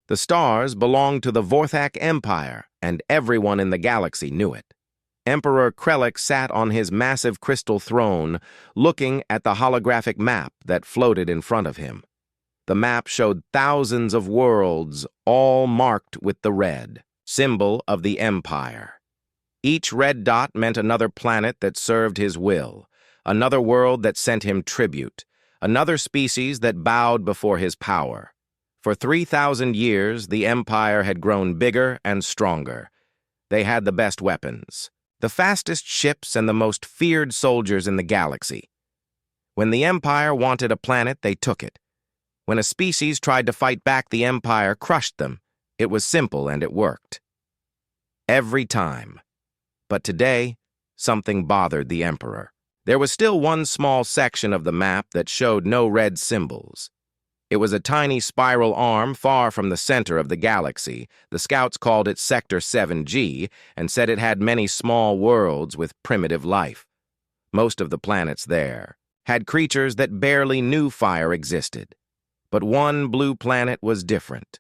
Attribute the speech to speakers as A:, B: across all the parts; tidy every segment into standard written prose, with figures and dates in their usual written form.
A: The stars belonged to the Vorthak Empire, and everyone in the galaxy knew it. Emperor Krellick sat on his massive crystal throne, looking at the holographic map that floated in front of him. The map showed thousands of worlds, all marked with the red, symbol of the Empire. Each red dot meant another planet that served his will, another world that sent him tribute, another species that bowed before his power. For 3,000 years, the Empire had grown bigger and stronger. They had the best weapons, the fastest ships, and the most feared soldiers in the galaxy. When the Empire wanted a planet, they took it. When a species tried to fight back, the Empire crushed them. It was simple and it worked. Every time. But today, something bothered the Emperor. There was still one small section of the map that showed no red symbols. It was a tiny spiral arm far from the center of the galaxy. The scouts called it Sector 7G and said it had many small worlds with primitive life. Most of the planets there had creatures that barely knew fire existed. But one blue planet was different.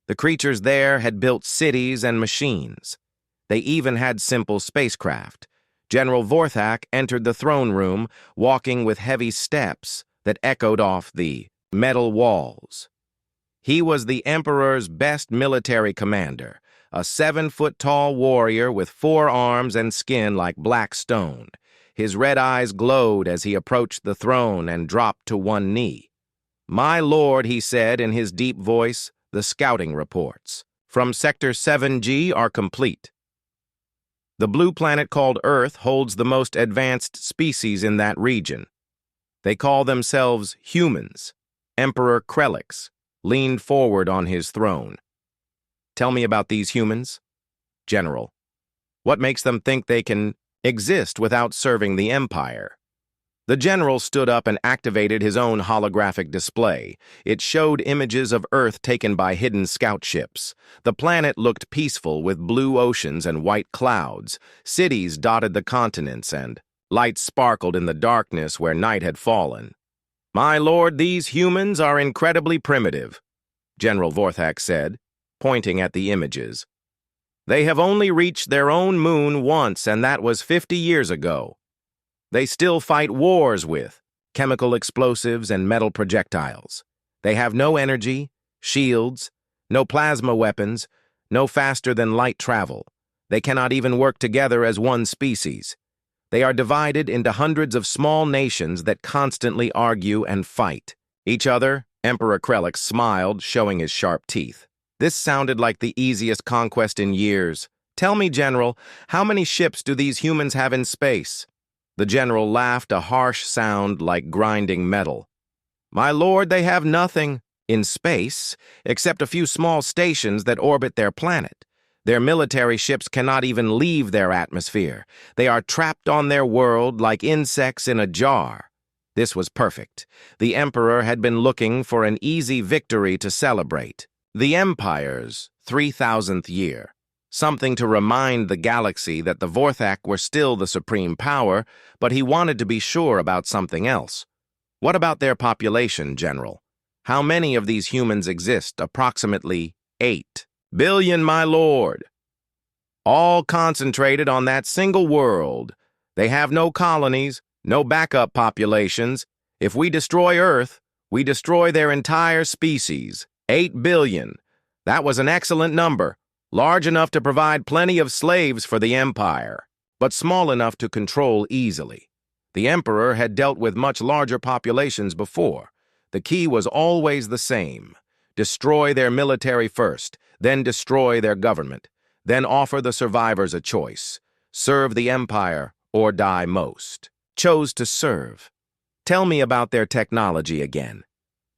A: The creatures there had built cities and machines. They even had simple spacecraft. General Vorthak entered the throne room, walking with heavy steps that echoed off the metal walls. He was the Emperor's best military commander, a 7-foot-tall warrior with 4 arms and skin like black stone. His red eyes glowed as he approached the throne and dropped to one knee. "My lord," he said in his deep voice, "the scouting reports from Sector 7G are complete. The blue planet called Earth holds the most advanced species in that region. They call themselves humans." Emperor Krellick leaned forward on his throne. "Tell me about these humans, General. What makes them think they can exist without serving the Empire?" The general stood up and activated his own holographic display. It showed images of Earth taken by hidden scout ships. The planet looked peaceful with blue oceans and white clouds. Cities dotted the continents, and lights sparkled in the darkness where night had fallen. "My lord, these humans are incredibly primitive," General Vorthak said, pointing at the images. "They have only reached their own moon once, and that was 50 years ago. They still fight wars with chemical explosives and metal projectiles. They have no energy, shields, no plasma weapons, no faster-than-light travel. They cannot even work together as one species. They are divided into hundreds of small nations that constantly argue and fight each other." Emperor Krellick smiled, showing his sharp teeth. "This sounded like the easiest conquest in years. Tell me, General, how many ships do these humans have in space?" The general laughed, a harsh sound like grinding metal. "My lord, they have nothing in space except a few small stations that orbit their planet. Their military ships cannot even leave their atmosphere. They are trapped on their world like insects in a jar." This was perfect. The Emperor had been looking for an easy victory to celebrate. The Empire's 3,000th year. Something to remind the galaxy that the Vorthak were still the supreme power, but he wanted to be sure about something else. "What about their population, General? How many of these humans exist?" "Approximately 8 billion, my lord. All concentrated on that single world. They have no colonies, no backup populations. If we destroy Earth, we destroy their entire species. 8 billion. That was an excellent number. Large enough to provide plenty of slaves for the Empire, but small enough to control easily. The Emperor had dealt with much larger populations before. The key was always the same. Destroy their military first, then destroy their government, then offer the survivors a choice. Serve the Empire or die most. Chose to serve. "Tell me about their technology again."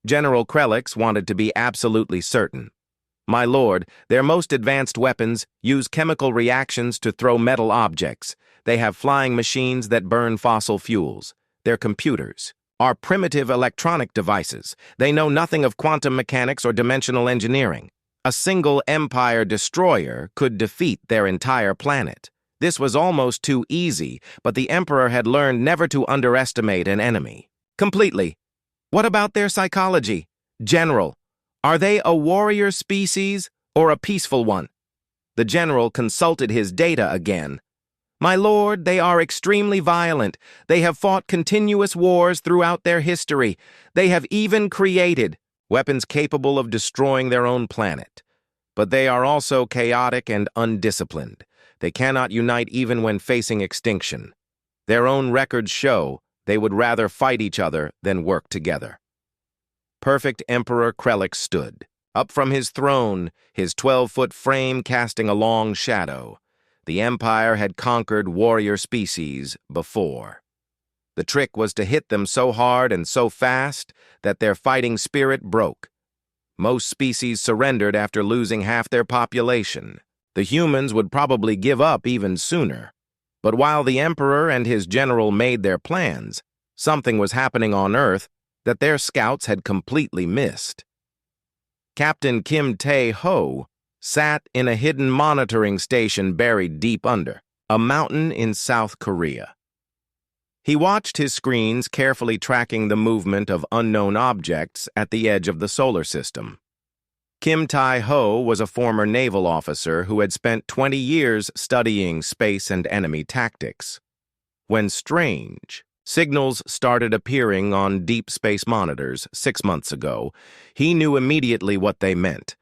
A: General Krellick wanted to be absolutely certain. "My lord, their most advanced weapons use chemical reactions to throw metal objects. They have flying machines that burn fossil fuels. Their computers are primitive electronic devices. They know nothing of quantum mechanics or dimensional engineering. A single Empire destroyer could defeat their entire planet." This was almost too easy, but the Emperor had learned never to underestimate an enemy. "Completely. What about their psychology? General, Are they a warrior species or a peaceful one? The general consulted his data again. My lord, they are extremely violent. They have fought continuous wars throughout their history. They have even created weapons capable of destroying their own planet. But they are also chaotic and undisciplined. They cannot unite even when facing extinction. Their own records show they would rather fight each other than work together. Perfect Emperor Krellick stood, up from his throne, his 12-foot frame casting a long shadow. The Empire had conquered warrior species before. The trick was to hit them so hard and so fast that their fighting spirit broke. Most species surrendered after losing half their population. The humans would probably give up even sooner. But while the Emperor and his general made their plans, something was happening on Earth that their scouts had completely missed. Captain Kim Tae-ho sat in a hidden monitoring station buried deep under a mountain in South Korea. He watched his screens carefully tracking the movement of unknown objects at the edge of the solar system. Kim Tae-ho was a former naval officer who had spent 20 years studying space and enemy tactics. When strange signals started appearing on deep space monitors 6 months ago, he knew immediately what they meant.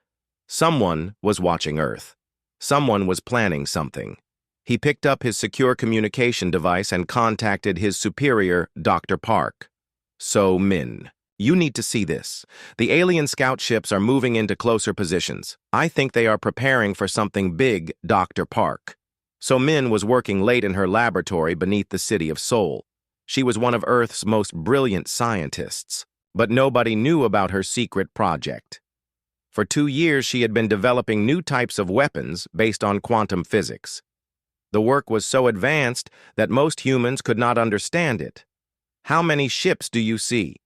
A: Someone was watching Earth. Someone was planning something. He picked up his secure communication device and contacted his superior, Dr. Park. So, Min, you need to see this. The alien scout ships are moving into closer positions. I think they are preparing for something big, Dr. Park. So Min was working late in her laboratory beneath the city of Seoul. She was one of Earth's most brilliant scientists, but nobody knew about her secret project. For 2 years, she had been developing new types of weapons based on quantum physics. The work was so advanced that most humans could not understand it. How many ships do you see?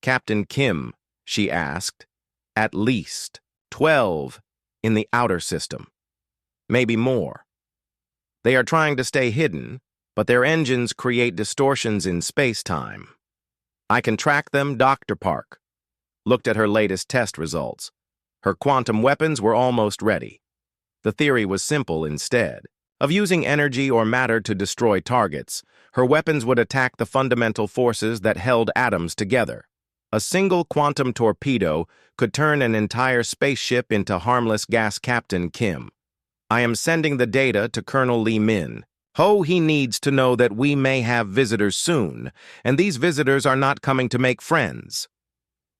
A: Captain Kim, she asked. At least 12 in the outer system. Maybe more. They are trying to stay hidden, but their engines create distortions in space-time. I can track them, Dr. Park. Looked at her latest test results. Her quantum weapons were almost ready. The theory was simple instead. Of using energy or matter to destroy targets, her weapons would attack the fundamental forces that held atoms together. A single quantum torpedo could turn an entire spaceship into harmless gas. Captain Kim. I am sending the data to Colonel Lee Min. He needs to know that we may have visitors soon, and these visitors are not coming to make friends.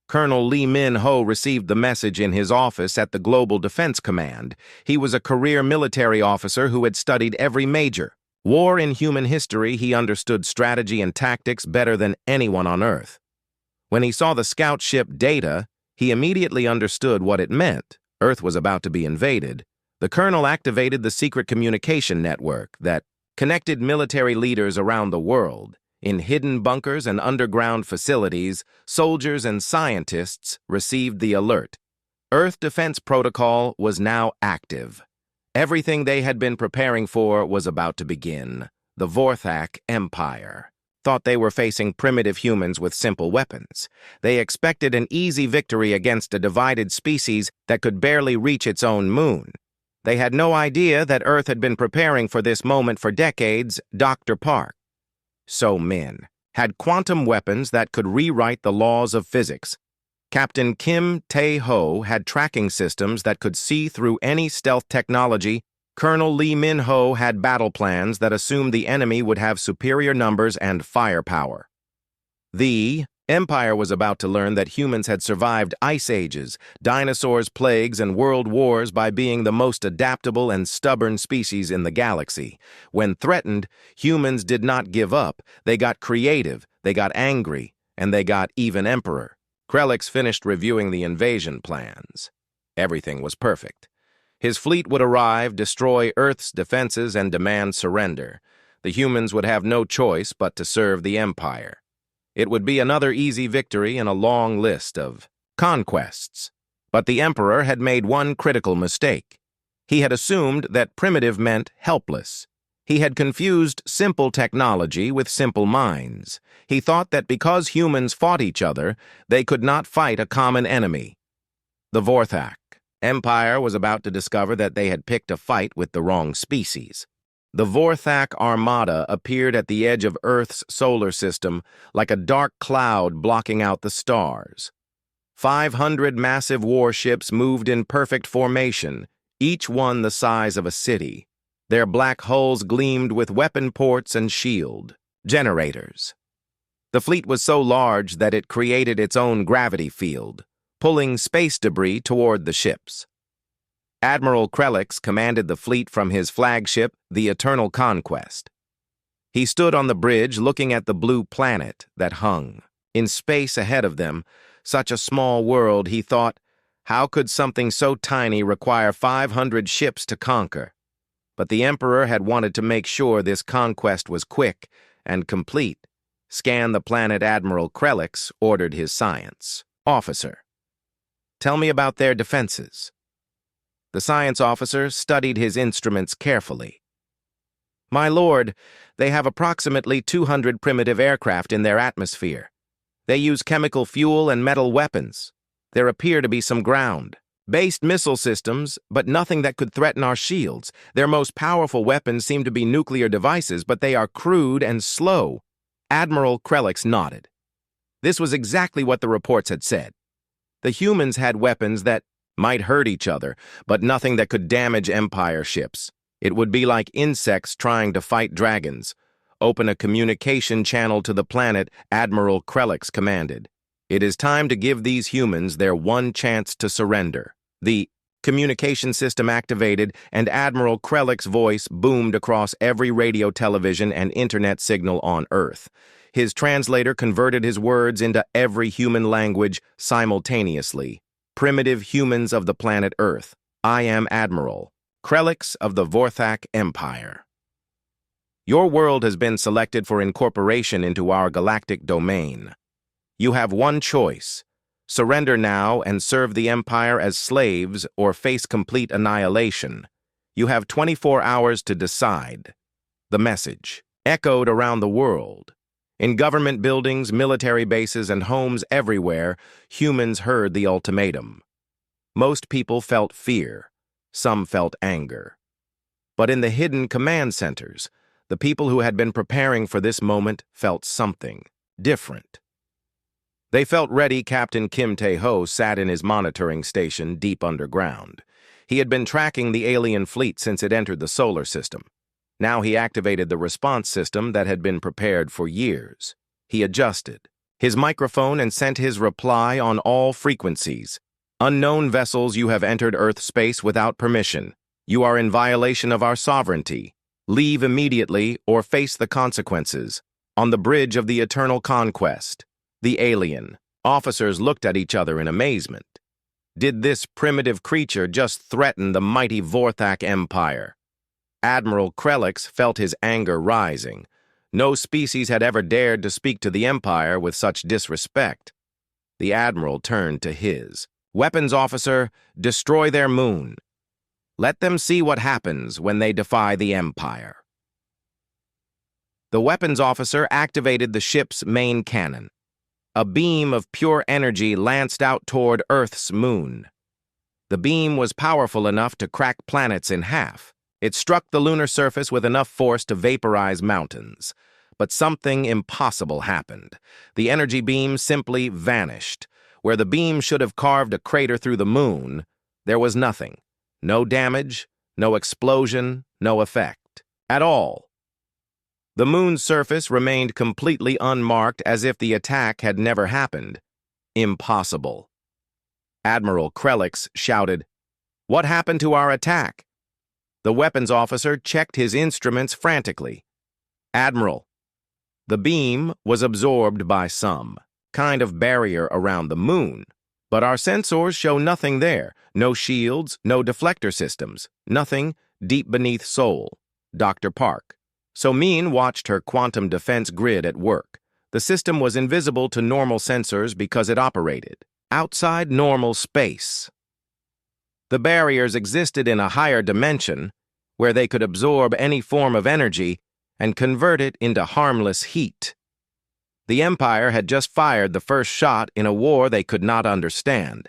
A: Colonel Lee Min-ho received the message in his office at the Global Defense Command. He was a career military officer who had studied every major war in human history. He understood strategy and tactics better than anyone on Earth. When he saw the scout ship data, he immediately understood what it meant. Earth was about to be invaded. The colonel activated the secret communication network that connected military leaders around the world. In hidden bunkers and underground facilities, soldiers and scientists received the alert. Earth Defense Protocol was now active. Everything they had been preparing for was about to begin. The Vorthak Empire thought they were facing primitive humans with simple weapons. They expected an easy victory against a divided species that could barely reach its own moon. They had no idea that Earth had been preparing for this moment for decades. Dr. Park. So Min had quantum weapons that could rewrite the laws of physics. Captain Kim Tae-ho had tracking systems that could see through any stealth technology. Colonel Lee Min-ho had battle plans that assumed the enemy would have superior numbers and firepower. The Empire was about to learn that humans had survived ice ages, dinosaurs, plagues, and world wars by being the most adaptable and stubborn species in the galaxy. When threatened, humans did not give up. They got creative, they got angry, and they got even Emperor. Krellick finished reviewing the invasion plans. Everything was perfect. His fleet would arrive, destroy Earth's defenses, and demand surrender. The humans would have no choice but to serve the Empire. It would be another easy victory in a long list of conquests. But the Emperor had made one critical mistake. He had assumed that primitive meant helpless. He had confused simple technology with simple minds. He thought that because humans fought each other, they could not fight a common enemy. The Vorthak Empire was about to discover that they had picked a fight with the wrong species. The Vorthak Armada appeared at the edge of Earth's solar system like a dark cloud blocking out the stars. 500 massive warships moved in perfect formation, each one the size of a city. Their black hulls gleamed with weapon ports and shield generators. The fleet was so large that it created its own gravity field, pulling space debris toward the ships. Admiral Krelix commanded the fleet from his flagship, the Eternal Conquest. He stood on the bridge looking at the blue planet that hung in space ahead of them. Such a small world, he thought. How could something so tiny require 500 ships to conquer? But the Emperor had wanted to make sure this conquest was quick and complete. Scan the planet. Admiral Krelix ordered his science officer. Tell me about their defenses. The science officer studied his instruments carefully. My lord, they have approximately 200 primitive aircraft in their atmosphere. They use chemical fuel and metal weapons. There appear to be some ground-based missile systems, but nothing that could threaten our shields. Their most powerful weapons seem to be nuclear devices, but they are crude and slow. Admiral Krelix nodded. This was exactly what the reports had said. The humans had weapons that might hurt each other, but nothing that could damage Empire ships. It would be like insects trying to fight dragons. Open a communication channel to the planet, Admiral Krelix commanded. It is time to give these humans their one chance to surrender. The communication system activated, and Admiral Krelix's voice boomed across every radio, television, and internet signal on Earth. His translator converted his words into every human language simultaneously. Primitive humans of the planet Earth, I am Admiral Krelix of the Vorthak Empire. Your world has been selected for incorporation into our galactic domain. You have one choice. Surrender now and serve the Empire as slaves or face complete annihilation. You have 24 hours to decide. The message echoed around the world. In government buildings, military bases, and homes everywhere, humans heard the ultimatum. Most people felt fear. Some felt anger. But in the hidden command centers, the people who had been preparing for this moment felt something different. They felt ready. Captain Kim Tae-ho sat in his monitoring station deep underground. He had been tracking the alien fleet since it entered the solar system. Now he activated the response system that had been prepared for years. He adjusted his microphone and sent his reply on all frequencies. Unknown vessels, you have entered Earth space without permission. You are in violation of our sovereignty. Leave immediately or face the consequences. On the bridge of the Eternal Conquest. The alien officers looked at each other in amazement. Did this primitive creature just threaten the mighty Vorthak Empire? Admiral Krelix felt his anger rising. No species had ever dared to speak to the Empire with such disrespect. The Admiral turned to his weapons officer. Destroy their moon. Let them see what happens when they defy the Empire. The weapons officer activated the ship's main cannon. A beam of pure energy lanced out toward Earth's moon. The beam was powerful enough to crack planets in half. It struck the lunar surface with enough force to vaporize mountains. But something impossible happened. The energy beam simply vanished. Where the beam should have carved a crater through the moon, there was nothing. No damage, no explosion, no effect at all. The moon's surface remained completely unmarked, as if the attack had never happened. Impossible. Admiral Krelix shouted, "What happened to our attack?" The weapons officer checked his instruments frantically. "Admiral, the beam was absorbed by some kind of barrier around the moon, but our sensors show nothing there. No shields, no deflector systems, nothing deep beneath Seoul." Dr. Park. So Min watched her quantum defense grid at work. The system was invisible to normal sensors because it operated outside normal space. The barriers existed in a higher dimension where they could absorb any form of energy and convert it into harmless heat. The Empire had just fired the first shot in a war they could not understand.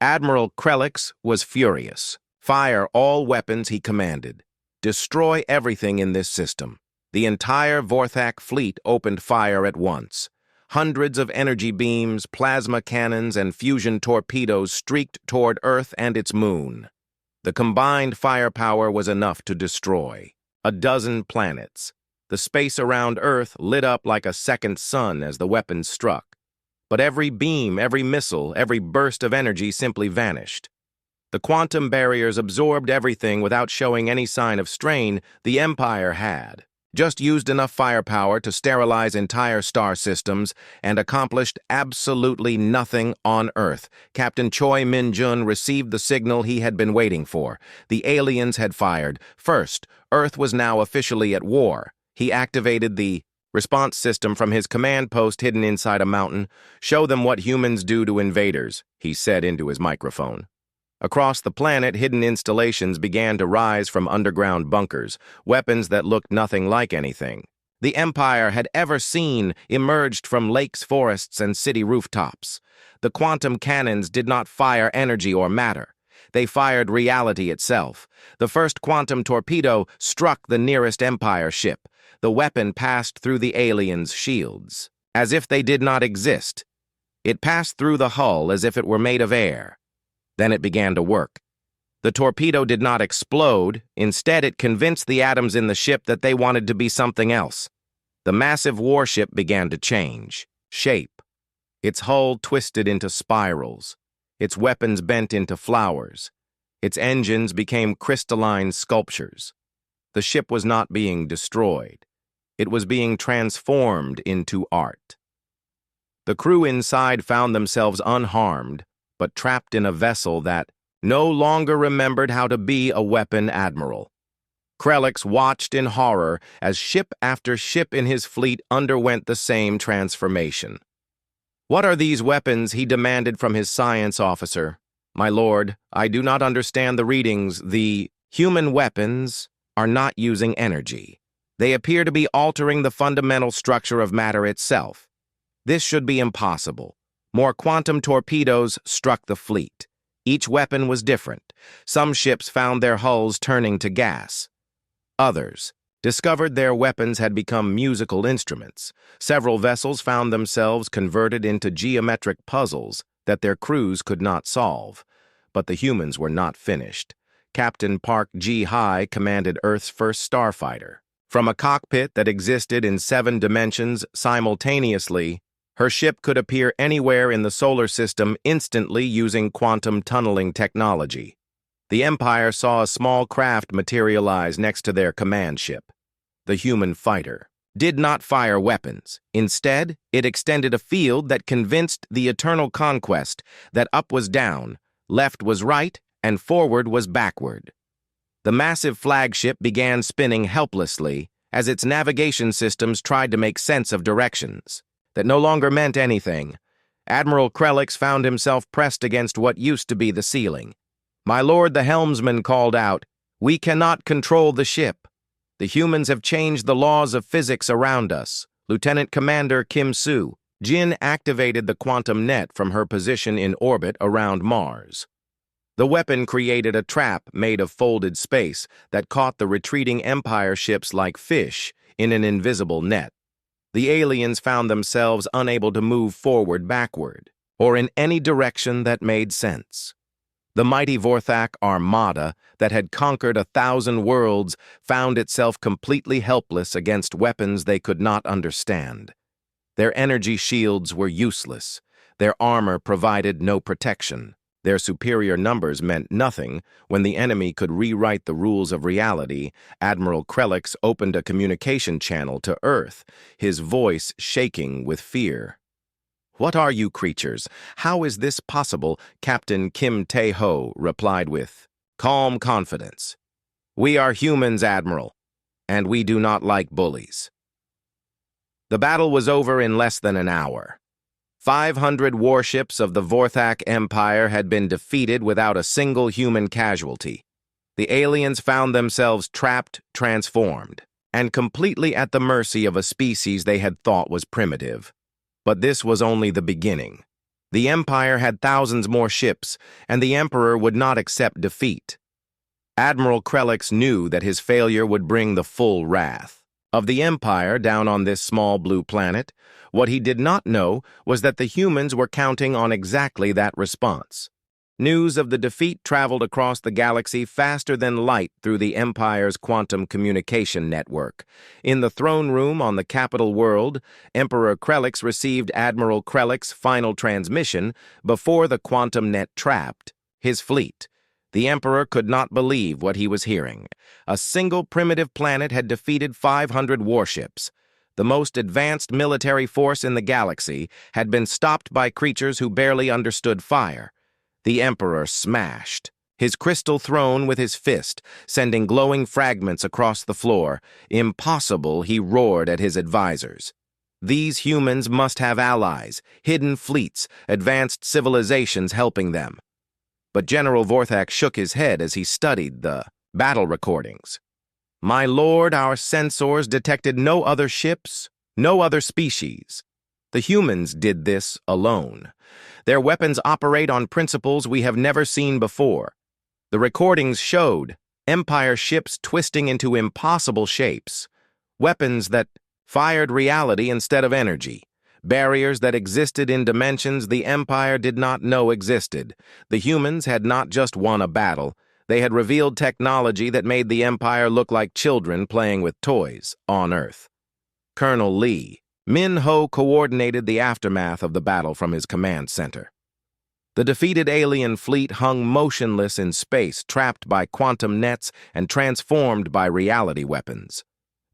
A: Admiral Krelix was furious. Fire all weapons he commanded. Destroy everything in this system. The entire Vorthak fleet opened fire at once. Hundreds of energy beams, plasma cannons, and fusion torpedoes streaked toward Earth and its moon. The combined firepower was enough to destroy 12 planets. The space around Earth lit up like a second sun as the weapons struck. But every beam, every missile, every burst of energy simply vanished. The quantum barriers absorbed everything without showing any sign of strain. The Empire had just used enough firepower to sterilize entire star systems and accomplished absolutely nothing on Earth. Captain Choi Min-jun received the signal he had been waiting for. The aliens had fired. First, Earth was now officially at war. He activated the response system from his command post hidden inside a mountain. "Show them what humans do to invaders," he said into his microphone. Across the planet, hidden installations began to rise from underground bunkers. Weapons that looked nothing like anything the Empire had ever seen emerged from lakes, forests, and city rooftops. The quantum cannons did not fire energy or matter. They fired reality itself. The first quantum torpedo struck the nearest Empire ship. The weapon passed through the aliens' shields, as if they did not exist. It passed through the hull as if it were made of air. Then it began to work. The torpedo did not explode. Instead, it convinced the atoms in the ship that they wanted to be something else. The massive warship began to change shape. Its hull twisted into spirals. Its weapons bent into flowers. Its engines became crystalline sculptures. The ship was not being destroyed. It was being transformed into art. The crew inside found themselves unharmed, but trapped in a vessel that no longer remembered how to be a weapon admiral. Krelix watched in horror as ship after ship in his fleet underwent the same transformation. "What are these weapons?" he demanded from his science officer. "My lord, I do not understand the readings. The human weapons are not using energy. They appear to be altering the fundamental structure of matter itself. This should be impossible." More quantum torpedoes struck the fleet. Each weapon was different. Some ships found their hulls turning to gas. Others discovered their weapons had become musical instruments. Several vessels found themselves converted into geometric puzzles that their crews could not solve. But the humans were not finished. Captain Park Ji-hai commanded Earth's first starfighter. From a cockpit that existed in 7 dimensions simultaneously, her ship could appear anywhere in the solar system instantly using quantum tunneling technology. The Empire saw a small craft materialize next to their command ship. The human fighter did not fire weapons. Instead, it extended a field that convinced the eternal conquest that up was down, left was right, and forward was backward. The massive flagship began spinning helplessly as its navigation systems tried to make sense of directions that no longer meant anything. Admiral Krelix found himself pressed against what used to be the ceiling. "My lord," the helmsman called out, "we cannot control the ship. The humans have changed the laws of physics around us." Lieutenant Commander Kim Soo Jin activated the quantum net from her position in orbit around Mars. The weapon created a trap made of folded space that caught the retreating Empire ships like fish in an invisible net. The aliens found themselves unable to move forward, backward, or in any direction that made sense. The mighty Vorthak armada that had conquered 1,000 worlds found itself completely helpless against weapons they could not understand. Their energy shields were useless. Their armor provided no protection. Their superior numbers meant nothing when the enemy could rewrite the rules of reality. Admiral Krelix opened a communication channel to Earth, his voice shaking with fear. "What are you creatures? How is this possible?" Captain Kim Tae-ho replied with calm confidence. "We are humans, Admiral, and we do not like bullies." The battle was over in less than an hour. 500 warships of the Vorthak Empire had been defeated without a single human casualty. The aliens found themselves trapped, transformed, and completely at the mercy of a species they had thought was primitive. But this was only the beginning. The Empire had thousands more ships, and the Emperor would not accept defeat. Admiral Krelix knew that his failure would bring the full wrath of the Empire down on this small blue planet. What he did not know was that the humans were counting on exactly that response. News of the defeat traveled across the galaxy faster than light through the Empire's quantum communication network. In the throne room on the capital world, Emperor Krelix received Admiral Krelix's final transmission before the quantum net trapped his fleet. The Emperor could not believe what he was hearing. A single primitive planet had defeated 500 warships. The most advanced military force in the galaxy had been stopped by creatures who barely understood fire. The Emperor smashed his crystal throne with his fist, sending glowing fragments across the floor. Impossible, he roared at his advisors. These humans must have allies, hidden fleets, advanced civilizations helping them. But General Vorthak shook his head as he studied the battle recordings. My lord, our sensors detected no other ships, no other species. The humans did this alone. Their weapons operate on principles we have never seen before. The recordings showed Empire ships twisting into impossible shapes, weapons that fired reality instead of energy, barriers that existed in dimensions the Empire did not know existed. The humans had not just won a battle, they had revealed technology that made the Empire look like children playing with toys on Earth. Colonel Lee Min-Ho coordinated the aftermath of the battle from his command center. The defeated alien fleet hung motionless in space, trapped by quantum nets and transformed by reality weapons.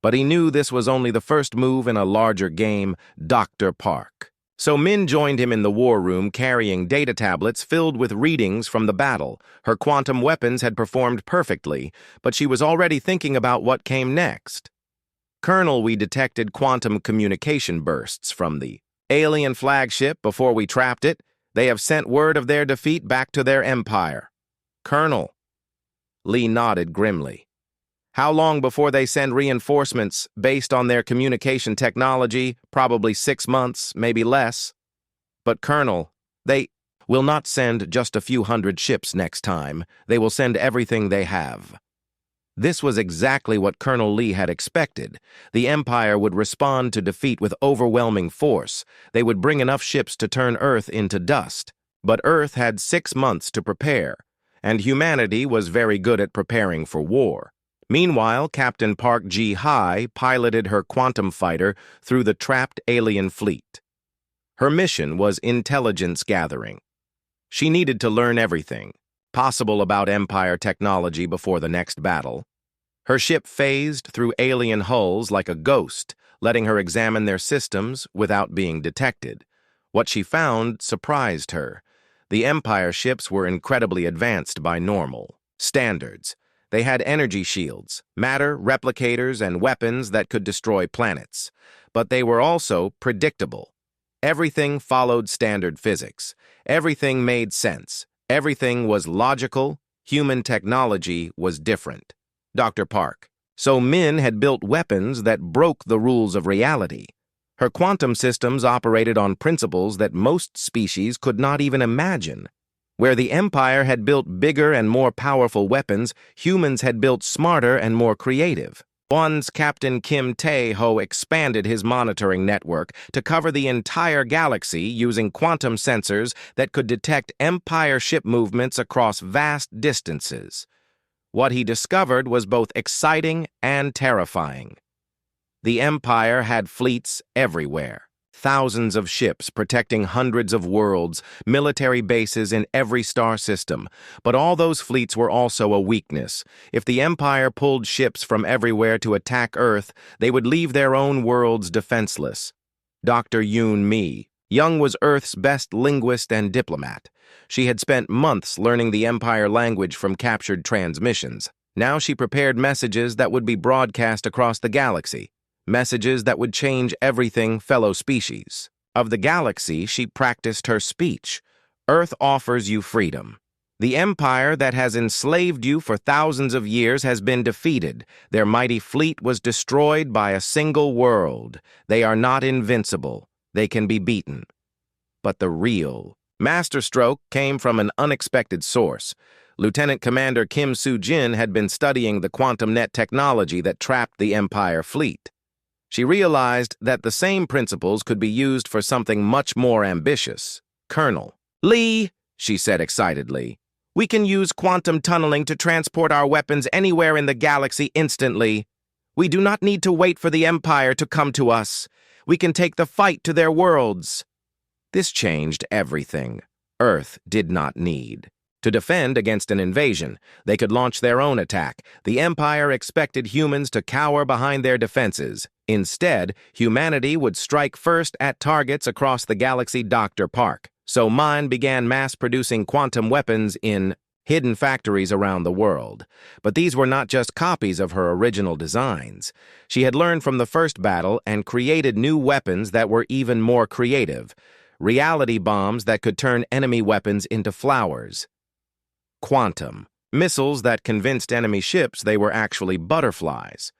A: But he knew this was only the first move in a larger game, Dr. Park. So Min joined him in the war room carrying data tablets filled with readings from the battle. Her quantum weapons had performed perfectly, but she was already thinking about what came next. Colonel, we detected quantum communication bursts from the alien flagship before we trapped it. They have sent word of their defeat back to their Empire. Colonel. Lee nodded grimly. How long before they send reinforcements based on their communication technology? Probably 6 months, maybe less. But Colonel, they will not send just a few hundred ships next time. They will send everything they have. This was exactly what Colonel Lee had expected. The Empire would respond to defeat with overwhelming force. They would bring enough ships to turn Earth into dust. But Earth had 6 months to prepare, and humanity was very good at preparing for war. Meanwhile, Captain Park Ji-Hai piloted her quantum fighter through the trapped alien fleet. Her mission was intelligence gathering. She needed to learn everything possible about Empire technology before the next battle. Her ship phased through alien hulls like a ghost, letting her examine their systems without being detected. What she found surprised her. The Empire ships were incredibly advanced by normal standards. They had energy shields, matter replicators, and weapons that could destroy planets. But they were also predictable. Everything followed standard physics. Everything made sense. Everything was logical. Human technology was different. Dr. Park. So Min had built weapons that broke the rules of reality. Her quantum systems operated on principles that most species could not even imagine. Where the Empire had built bigger and more powerful weapons, humans had built smarter and more creative. One's Captain Kim Tae-ho expanded his monitoring network to cover the entire galaxy using quantum sensors that could detect Empire ship movements across vast distances. What he discovered was both exciting and terrifying. The Empire had fleets everywhere. Thousands of ships protecting hundreds of worlds, military bases in every star system. But all those fleets were also a weakness. If the Empire pulled ships from everywhere to attack Earth, they would leave their own worlds defenseless. Dr. Yoon Mi. Young was Earth's best linguist and diplomat. She had spent months learning the Empire language from captured transmissions. Now she prepared messages that would be broadcast across the galaxy. Messages that would change everything fellow species. Of the galaxy, she practiced her speech. Earth offers you freedom. The empire that has enslaved you for thousands of years has been defeated. Their mighty fleet was destroyed by a single world. They are not invincible. They can be beaten. But the real Masterstroke came from an unexpected source. Lieutenant Commander Kim Soo-jin had been studying the quantum net technology that trapped the Empire fleet. She realized that the same principles could be used for something much more ambitious. "Colonel Lee," she said excitedly, "we can use quantum tunneling to transport our weapons anywhere in the galaxy instantly. We do not need to wait for the Empire to come to us. We can take the fight to their worlds." This changed everything. Earth did not need to defend against an invasion. They could launch their own attack. The Empire expected humans to cower behind their defenses. Instead, humanity would strike first at targets across the galaxy. Dr. Park. So Mine began mass-producing quantum weapons in hidden factories around the world. But these were not just copies of her original designs. She had learned from the first battle and created new weapons that were even more creative. Reality bombs that could turn enemy weapons into flowers. Quantum. Missiles that convinced enemy ships they were actually butterflies.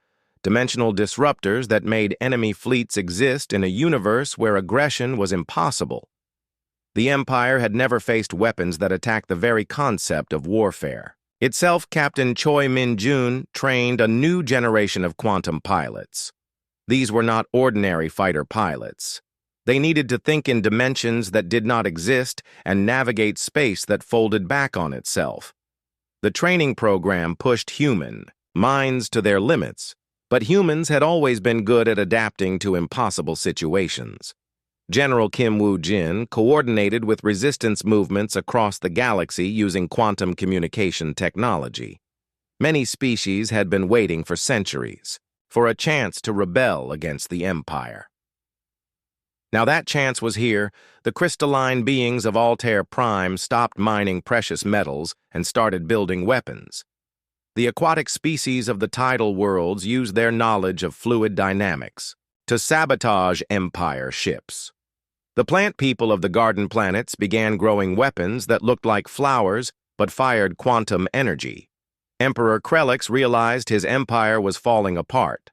A: Dimensional disruptors that made enemy fleets exist in a universe where aggression was impossible. The Empire had never faced weapons that attacked the very concept of warfare. Itself, Captain Choi Min-jun trained a new generation of quantum pilots. These were not ordinary fighter pilots. They needed to think in dimensions that did not exist and navigate space that folded back on itself. The training program pushed human minds to their limits, but humans had always been good at adapting to impossible situations. General Kim Woo-jin coordinated with resistance movements across the galaxy using quantum communication technology. Many species had been waiting for centuries for a chance to rebel against the Empire. Now that chance was here. The crystalline beings of Altair Prime stopped mining precious metals and started building weapons. The aquatic species of the tidal worlds used their knowledge of fluid dynamics to sabotage Empire ships. The plant people of the garden planets began growing weapons that looked like flowers but fired quantum energy. Emperor Krellix realized his empire was falling apart.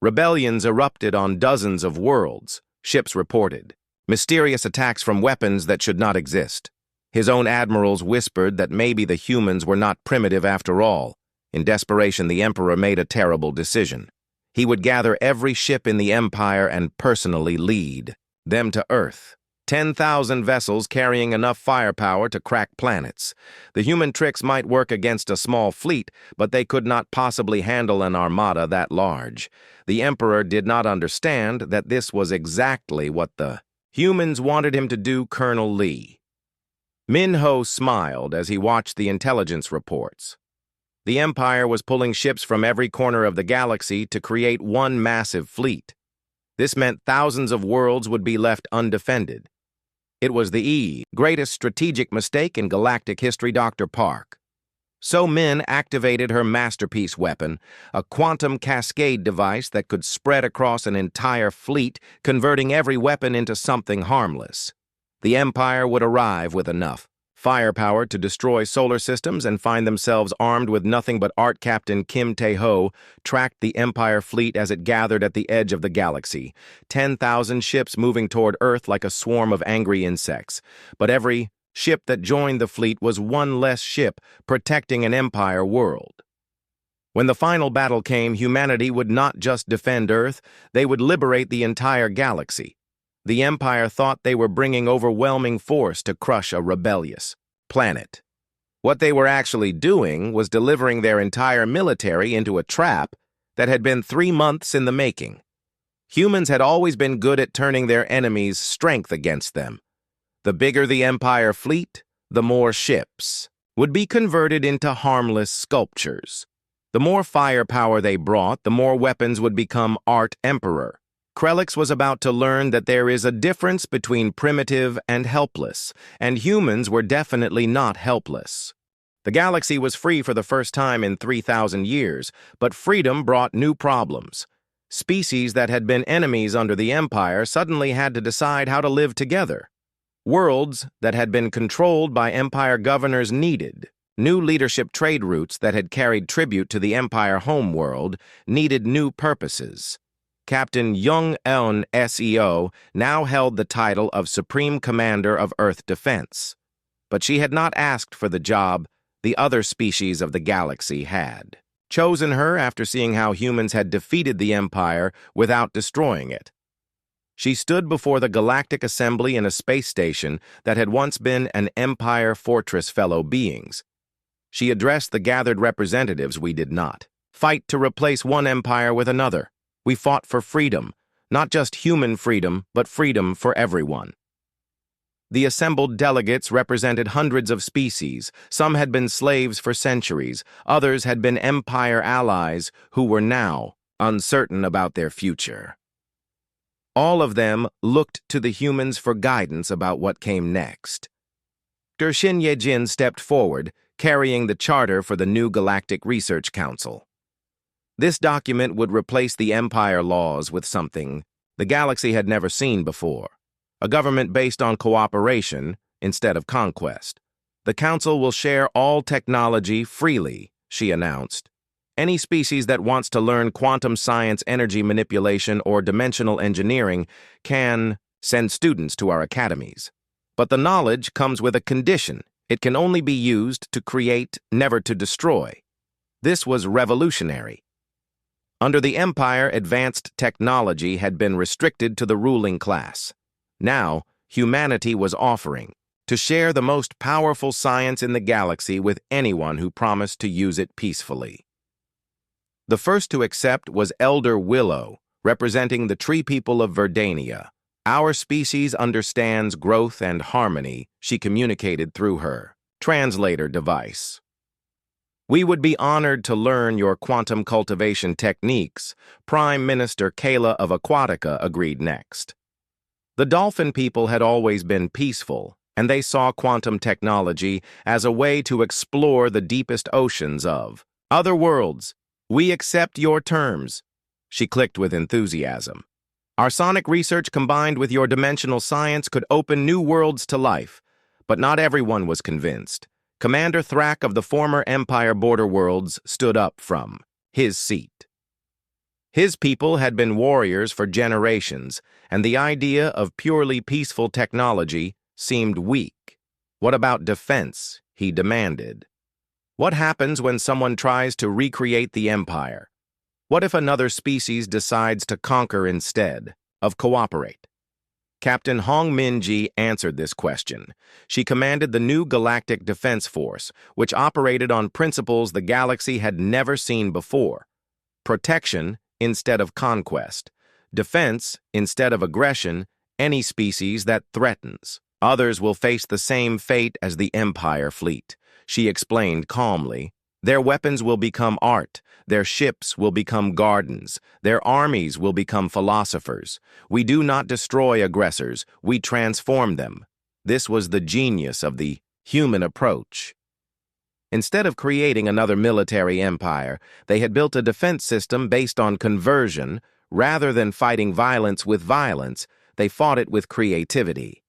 A: Rebellions erupted on dozens of worlds. Ships reported mysterious attacks from weapons that should not exist. His own admirals whispered that maybe the humans were not primitive after all. In desperation, the Emperor made a terrible decision. He would gather every ship in the Empire and personally lead them to Earth. 10,000 vessels carrying enough firepower to crack planets. The human tricks might work against a small fleet, but they could not possibly handle an armada that large. The Emperor did not understand that this was exactly what the humans wanted him to do. Colonel Lee. Min-ho smiled as he watched the intelligence reports. The Empire was pulling ships from every corner of the galaxy to create one massive fleet. This meant thousands of worlds would be left undefended. It was the greatest strategic mistake in galactic history. Dr. Park. So Min activated her masterpiece weapon, a quantum cascade device that could spread across an entire fleet, converting every weapon into something harmless. The Empire would arrive with enough firepower to destroy solar systems and find themselves armed with nothing but Art Captain Kim Tae-ho tracked the Empire fleet as it gathered at the edge of the galaxy. 10,000 ships moving toward Earth like a swarm of angry insects. But every ship that joined the fleet was one less ship protecting an Empire world. When the final battle came, humanity would not just defend Earth, they would liberate the entire galaxy. The Empire thought they were bringing overwhelming force to crush a rebellious planet. What they were actually doing was delivering their entire military into a trap that had been 3 months in the making. Humans had always been good at turning their enemies' strength against them. The bigger the Empire fleet, the more ships would be converted into harmless sculptures. The more firepower they brought, the more weapons would become Art Emperor. Krellix was about to learn that there is a difference between primitive and helpless, and humans were definitely not helpless. The galaxy was free for the first time in 3,000 years, but freedom brought new problems. Species that had been enemies under the Empire suddenly had to decide how to live together. Worlds that had been controlled by Empire governors needed new leadership. Trade routes that had carried tribute to the Empire homeworld needed new purposes. Captain Jung-eun SEO now held the title of Supreme Commander of Earth Defense. But she had not asked for the job. The other species of the galaxy had chosen her after seeing how humans had defeated the Empire without destroying it. She stood before the Galactic Assembly in a space station that had once been an Empire fortress fellow beings. She addressed the gathered representatives. We did not fight to replace one empire with another. We fought for freedom, not just human freedom, but freedom for everyone. The assembled delegates represented hundreds of species. Some had been slaves for centuries. Others had been Empire allies who were now uncertain about their future. All of them looked to the humans for guidance about what came next. Dr. Shin Ye-jin stepped forward, carrying the charter for the new Galactic Research Council. This document would replace the Empire laws with something the galaxy had never seen before, a government based on cooperation instead of conquest. The Council will share all technology freely, she announced. Any species that wants to learn quantum science, energy manipulation, or dimensional engineering can send students to our academies. But the knowledge comes with a condition. It can only be used to create, never to destroy. This was revolutionary. Under the Empire, advanced technology had been restricted to the ruling class. Now, humanity was offering to share the most powerful science in the galaxy with anyone who promised to use it peacefully. The first to accept was Elder Willow, representing the tree people of Verdania. Our species understands growth and harmony, she communicated through her translator device. We would be honored to learn your quantum cultivation techniques, Prime Minister Kayla of Aquatica agreed next. The dolphin people had always been peaceful, and they saw quantum technology as a way to explore the deepest oceans of other worlds. We accept your terms, she clicked with enthusiasm. Our sonic research combined with your dimensional science could open new worlds to life, but not everyone was convinced. Commander Thrak of the former Empire border worlds stood up from his seat. His people had been warriors for generations, and the idea of purely peaceful technology seemed weak. What about defense? He demanded. What happens when someone tries to recreate the Empire? What if another species decides to conquer instead of cooperate? Captain Hong Min-ji answered this question. She commanded the new Galactic Defense Force, which operated on principles the galaxy had never seen before. Protection instead of conquest. Defense instead of aggression, any species that threatens. Others will face the same fate as the Empire fleet, she explained calmly. Their weapons will become art. Their ships will become gardens. Their armies will become philosophers. We do not destroy aggressors. We transform them. This was the genius of the human approach. Instead of creating another military empire, they had built a defense system based on conversion. Rather than fighting violence with violence, they fought it with creativity.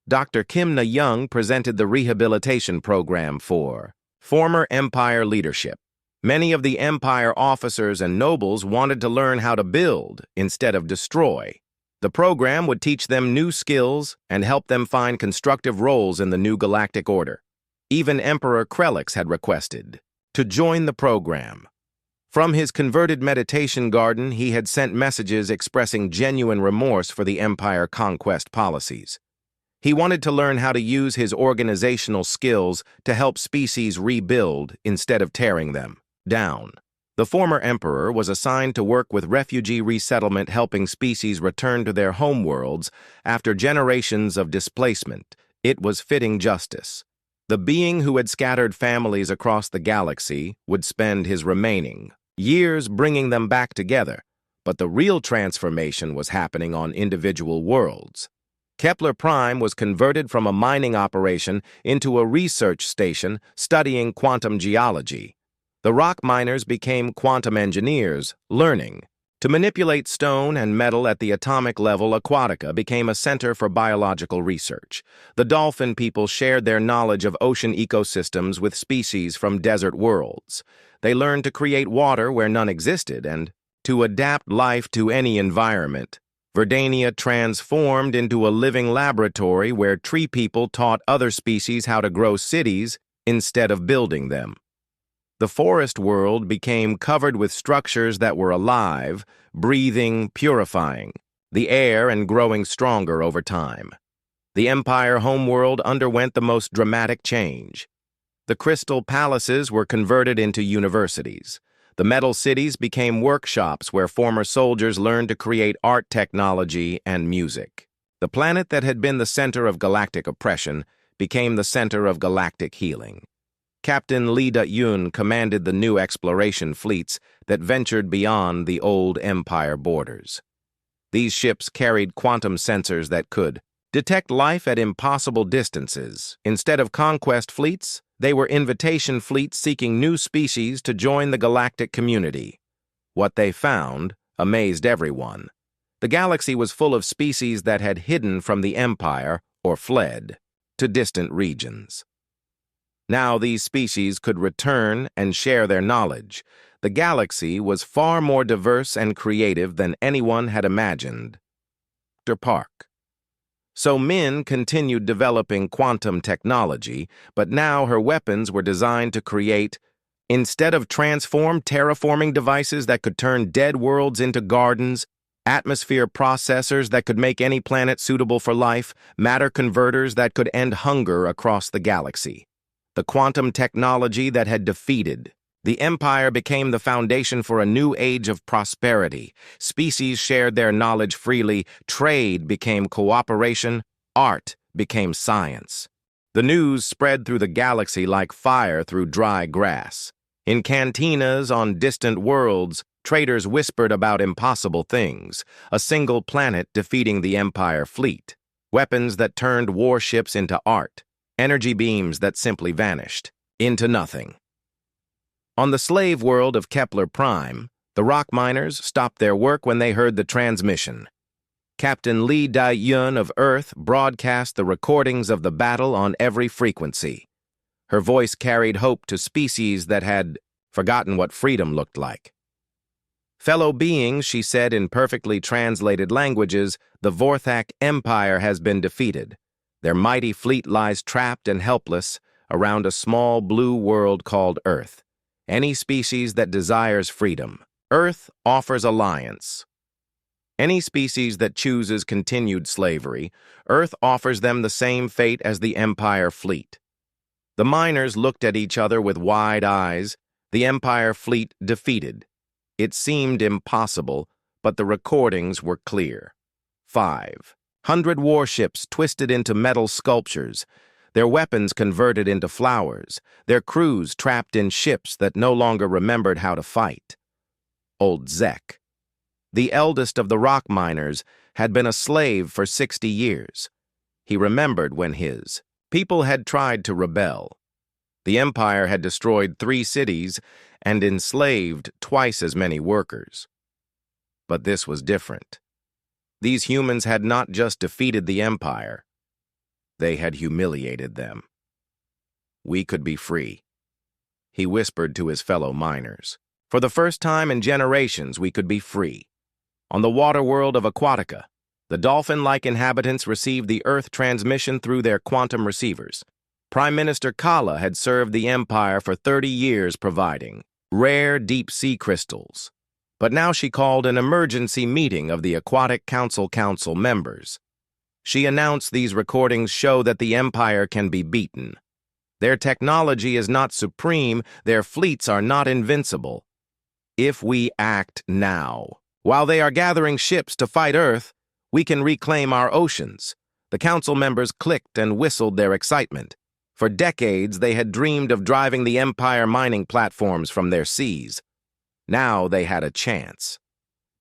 A: Dr. Kim Na-young presented the rehabilitation program for former Empire leadership. Many of the Empire officers and nobles wanted to learn how to build instead of destroy. The program would teach them new skills and help them find constructive roles in the new galactic order. Even Emperor Krelix had requested to join the program. From his converted meditation garden, he had sent messages expressing genuine remorse for the Empire conquest policies. He wanted to learn how to use his organizational skills to help species rebuild instead of tearing them down. The former emperor was assigned to work with refugee resettlement, helping species return to their homeworlds after generations of displacement. It was fitting justice. The being who had scattered families across the galaxy would spend his remaining years bringing them back together, but the real transformation was happening on individual worlds. Kepler Prime was converted from a mining operation into a research station studying quantum geology. The rock miners became quantum engineers, learning to manipulate stone and metal at the atomic level. Aquatica became a center for biological research. The dolphin people shared their knowledge of ocean ecosystems with species from desert worlds. They learned to create water where none existed and to adapt life to any environment. Verdania transformed into a living laboratory where tree people taught other species how to grow cities instead of building them. The forest world became covered with structures that were alive, breathing, purifying the air and growing stronger over time. The Empire homeworld underwent the most dramatic change. The crystal palaces were converted into universities. The metal cities became workshops where former soldiers learned to create art, technology, and music. The planet that had been the center of galactic oppression became the center of galactic healing. Captain Lee Da-yun commanded the new exploration fleets that ventured beyond the old Empire borders. These ships carried quantum sensors that could detect life at impossible distances. Instead of conquest fleets, they were invitation fleets seeking new species to join the galactic community. What they found amazed everyone. The galaxy was full of species that had hidden from the Empire or fled to distant regions. Now these species could return and share their knowledge. The galaxy was far more diverse and creative than anyone had imagined. Dr. Park. So Min continued developing quantum technology, but now her weapons were designed to create, instead of terraforming devices that could turn dead worlds into gardens, atmosphere processors that could make any planet suitable for life, matter converters that could end hunger across the galaxy. The quantum technology that had defeated the Empire became the foundation for a new age of prosperity. Species shared their knowledge freely, trade became cooperation, art became science. The news spread through the galaxy like fire through dry grass. In cantinas on distant worlds, traders whispered about impossible things, a single planet defeating the Empire fleet, weapons that turned warships into art, energy beams that simply vanished into nothing. On the slave world of Kepler Prime, the rock miners stopped their work when they heard the transmission. Captain Lee Da-yun of Earth broadcast the recordings of the battle on every frequency. Her voice carried hope to species that had forgotten what freedom looked like. Fellow beings, she said in perfectly translated languages, the Vorthak Empire has been defeated. Their mighty fleet lies trapped and helpless around a small blue world called Earth. Any species that desires freedom, Earth offers alliance. Any species that chooses continued slavery, Earth offers them the same fate as the Empire fleet. The miners looked at each other with wide eyes, the Empire fleet defeated. It seemed impossible, but the recordings were clear. 500 warships twisted into metal sculptures, their weapons converted into flowers, their crews trapped in ships that no longer remembered how to fight. Old Zek, the eldest of the rock miners, had been a slave for 60 years. He remembered when his people had tried to rebel. The Empire had destroyed 3 cities and enslaved twice as many workers. But this was different. These humans had not just defeated the Empire, they had humiliated them. We could be free, he whispered to his fellow miners. For the first time in generations, we could be free. On the water world of Aquatica, the dolphin-like inhabitants received the Earth transmission through their quantum receivers. Prime Minister Kala had served the Empire for 30 years providing rare deep-sea crystals. But now she called an emergency meeting of the Aquatic Council members. She announced these recordings show that the Empire can be beaten. Their technology is not supreme, their fleets are not invincible. If we act now, while they are gathering ships to fight Earth, we can reclaim our oceans. The council members clicked and whistled their excitement. For decades, they had dreamed of driving the Empire mining platforms from their seas. Now they had a chance.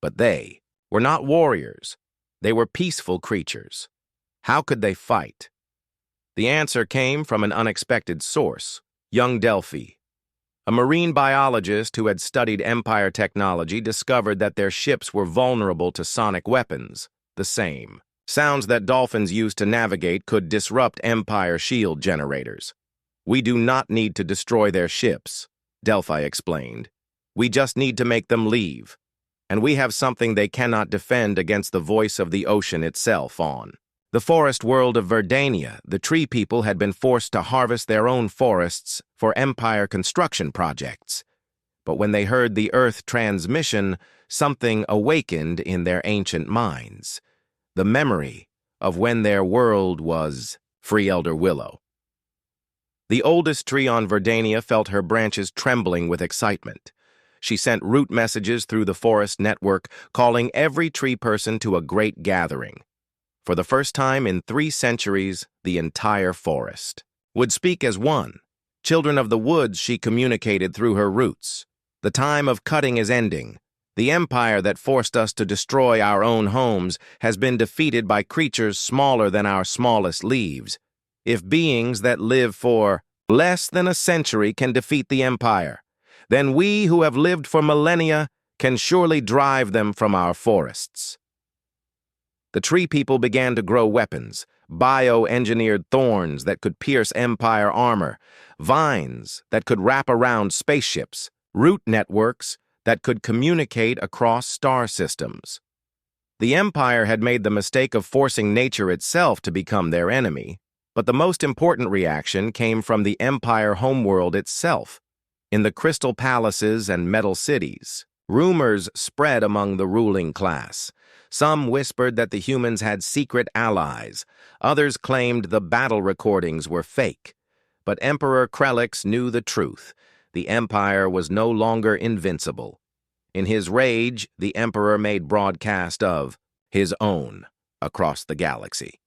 A: But they were not warriors. They were peaceful creatures. How could they fight? The answer came from an unexpected source, young Delphi. A marine biologist who had studied Empire technology discovered that their ships were vulnerable to sonic weapons, the same. Sounds that dolphins use to navigate could disrupt Empire shield generators. We do not need to destroy their ships, Delphi explained. We just need to make them leave. and we have something they cannot defend against the voice of the ocean itself on. The forest world of Verdania, the tree people had been forced to harvest their own forests for Empire construction projects. But when they heard the Earth transmission, something awakened in their ancient minds. The memory of when their world was Free Elder Willow. The oldest tree on Verdania felt her branches trembling with excitement. She sent root messages through the forest network, calling every tree person to a great gathering. For the first time in 3 centuries, the entire forest would speak as one. Children of the woods, she communicated through her roots. The time of cutting is ending. The empire that forced us to destroy our own homes has been defeated by creatures smaller than our smallest leaves. If beings that live for less than a century can defeat the empire, then we who have lived for millennia can surely drive them from our forests. The tree people began to grow weapons, bio-engineered thorns that could pierce empire armor, vines that could wrap around spaceships, root networks that could communicate across star systems. The empire had made the mistake of forcing nature itself to become their enemy, but the most important reaction came from the empire homeworld itself. In the crystal palaces and metal cities, rumors spread among the ruling class. Some whispered that the humans had secret allies. Others claimed the battle recordings were fake. But Emperor Krelix knew the truth. The empire was no longer invincible. In his rage, the emperor made broadcast of his own across the galaxy.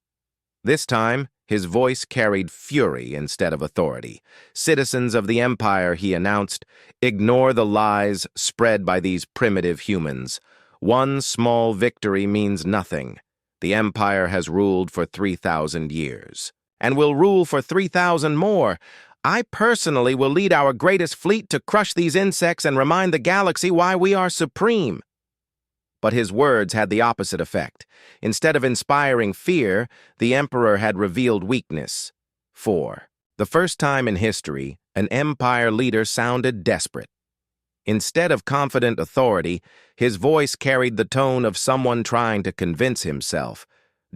A: This time, his voice carried fury instead of authority. Citizens of the empire, he announced, ignore the lies spread by these primitive humans. One small victory means nothing. The empire has ruled for 3,000 years, and will rule for 3,000 more. I personally will lead our greatest fleet to crush these insects and remind the galaxy why we are supreme. But his words had the opposite effect. Instead of inspiring fear, the emperor had revealed weakness. For the first time in history, an empire leader sounded desperate. Instead of confident authority, his voice carried the tone of someone trying to convince himself.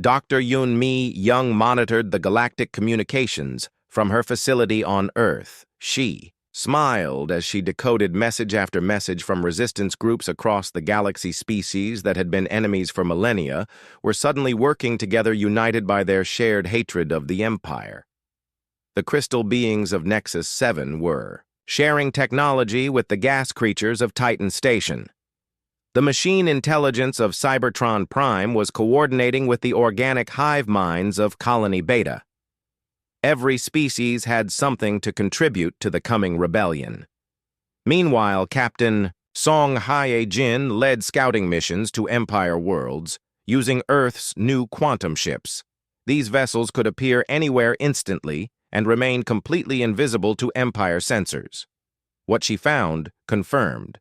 A: Dr. Yun-Mi Young monitored the galactic communications from her facility on Earth. She smiled as she decoded message after message from resistance groups across the galaxy. Species that had been enemies for millennia were suddenly working together, united by their shared hatred of the Empire. The crystal beings of Nexus 7 were sharing technology with the gas creatures of Titan Station. The machine intelligence of Cybertron Prime was coordinating with the organic hive minds of Colony Beta. Every species had something to contribute to the coming rebellion. Meanwhile, Captain Song Hae-jin led scouting missions to Empire worlds, using Earth's new quantum ships. These vessels could appear anywhere instantly and remain completely invisible to Empire sensors. What she found confirmed.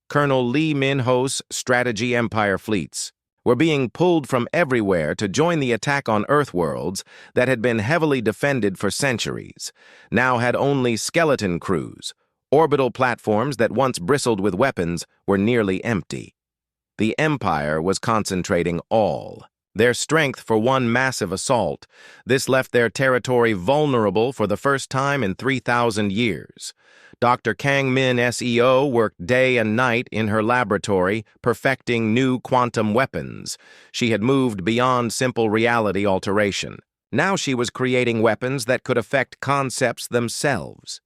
A: Colonel Lee Min-ho's strategy Empire fleets were being pulled from everywhere to join the attack on Earth worlds that had been heavily defended for centuries, now had only skeleton crews. Orbital platforms that once bristled with weapons were nearly empty. The Empire was concentrating all their strength for one massive assault. This left their territory vulnerable for the first time in 3,000 years. Dr. Kang Min SEO worked day and night in her laboratory, perfecting new quantum weapons. She had moved beyond simple reality alteration. Now she was creating weapons that could affect concepts themselves.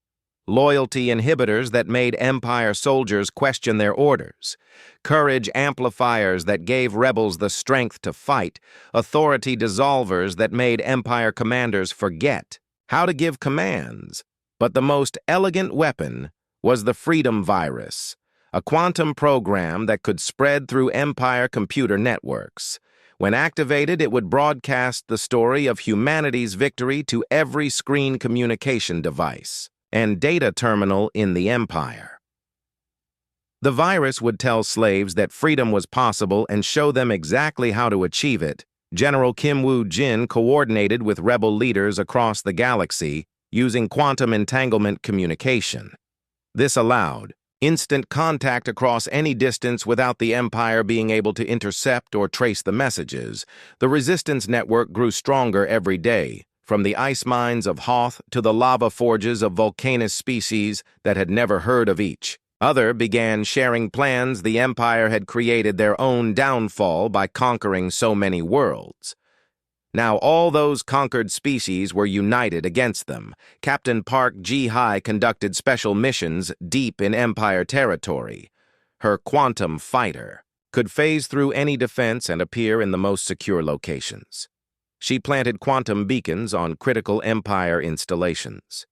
A: Loyalty inhibitors that made Empire soldiers question their orders. Courage amplifiers that gave rebels the strength to fight. Authority dissolvers that made Empire commanders forget how to give commands. But the most elegant weapon was the Freedom Virus, a quantum program that could spread through Empire computer networks. When activated, it would broadcast the story of humanity's victory to every screen communication device and data terminal in the Empire. The virus would tell slaves that freedom was possible and show them exactly how to achieve it. General Kim Woo-jin coordinated with rebel leaders across the galaxy using quantum entanglement communication. This allowed instant contact across any distance without the Empire being able to intercept or trace the messages. The resistance network grew stronger every day, from the ice mines of Hoth to the lava forges of volcanic species that had never heard of each. Others began sharing plans the Empire had created their own downfall by conquering so many worlds. Now all those conquered species were united against them. Captain Park Ji-Hai conducted special missions deep in Empire territory. Her quantum fighter could phase through any defense and appear in the most secure locations. She planted quantum beacons on critical Empire installations.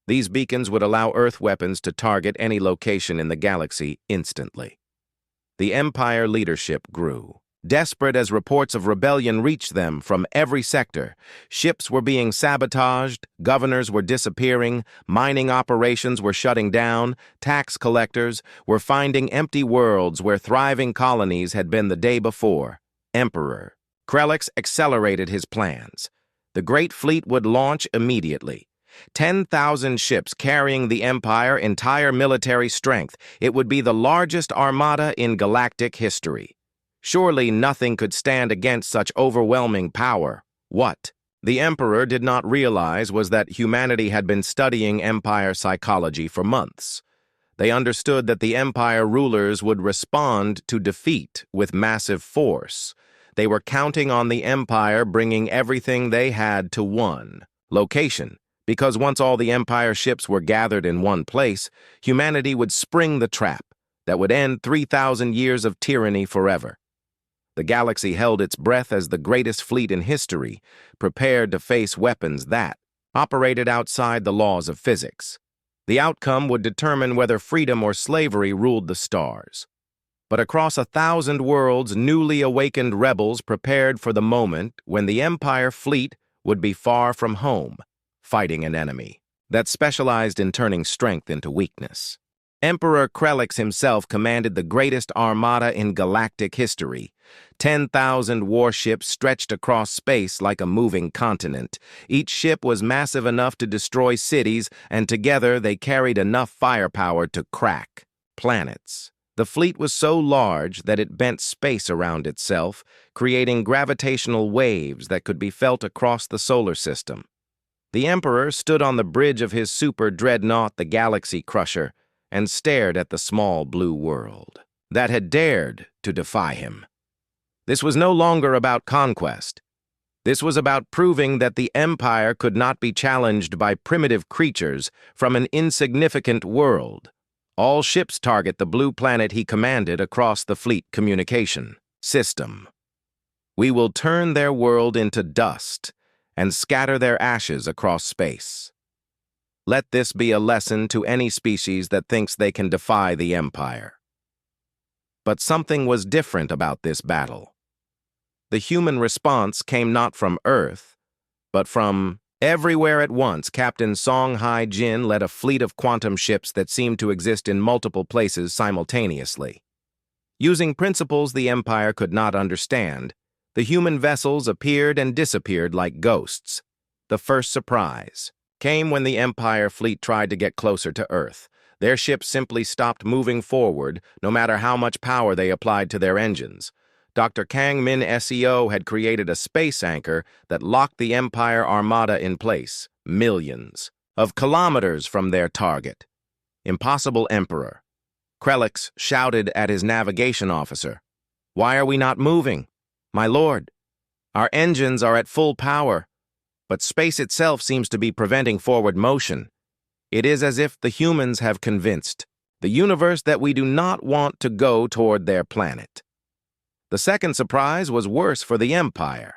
A: These beacons would allow Earth weapons to target any location in the galaxy instantly. The Empire leadership grew. Desperate as reports of rebellion reached them from every sector, ships were being sabotaged, governors were disappearing, mining operations were shutting down, tax collectors were finding empty worlds where thriving colonies had been the day before. Emperor Krelix accelerated his plans. The Great Fleet would launch immediately. 10,000 ships carrying the Empire's entire military strength. It would be the largest armada in galactic history. Surely nothing could stand against such overwhelming power. What the Emperor did not realize was that humanity had been studying Empire psychology for months. They understood that the Empire rulers would respond to defeat with massive force. They were counting on the Empire bringing everything they had to one location, because once all the Empire ships were gathered in one place, humanity would spring the trap that would end 3,000 years of tyranny forever. The galaxy held its breath as the greatest fleet in history prepared to face weapons that operated outside the laws of physics. The outcome would determine whether freedom or slavery ruled the stars. But across 1,000 worlds, newly awakened rebels prepared for the moment when the Empire fleet would be far from home, fighting an enemy that specialized in turning strength into weakness. Emperor Krelix himself commanded the greatest armada in galactic history. 10,000 warships stretched across space like a moving continent. Each ship was massive enough to destroy cities, and together they carried enough firepower to crack planets. The fleet was so large that it bent space around itself, creating gravitational waves that could be felt across the solar system. The Emperor stood on the bridge of his super dreadnought, the Galaxy Crusher, and stared at the small blue world that had dared to defy him. This was no longer about conquest. This was about proving that the Empire could not be challenged by primitive creatures from an insignificant world. All ships target the blue planet he commanded across the fleet communication system. We will turn their world into dust and scatter their ashes across space. Let this be a lesson to any species that thinks they can defy the Empire. But something was different about this battle. The human response came not from Earth, but from everywhere at once. Captain Song Hai Jin led a fleet of quantum ships that seemed to exist in multiple places simultaneously. Using principles the Empire could not understand, the human vessels appeared and disappeared like ghosts. The first surprise came when the Empire fleet tried to get closer to Earth. Their ships simply stopped moving forward, no matter how much power they applied to their engines. Dr. Kang Min SEO had created a space anchor that locked the Empire armada in place, millions of kilometers from their target. Impossible, Emperor. Krelix shouted at his navigation officer. Why are we not moving? My lord, our engines are at full power, but space itself seems to be preventing forward motion. It is as if the humans have convinced the universe that we do not want to go toward their planet. The second surprise was worse for the Empire.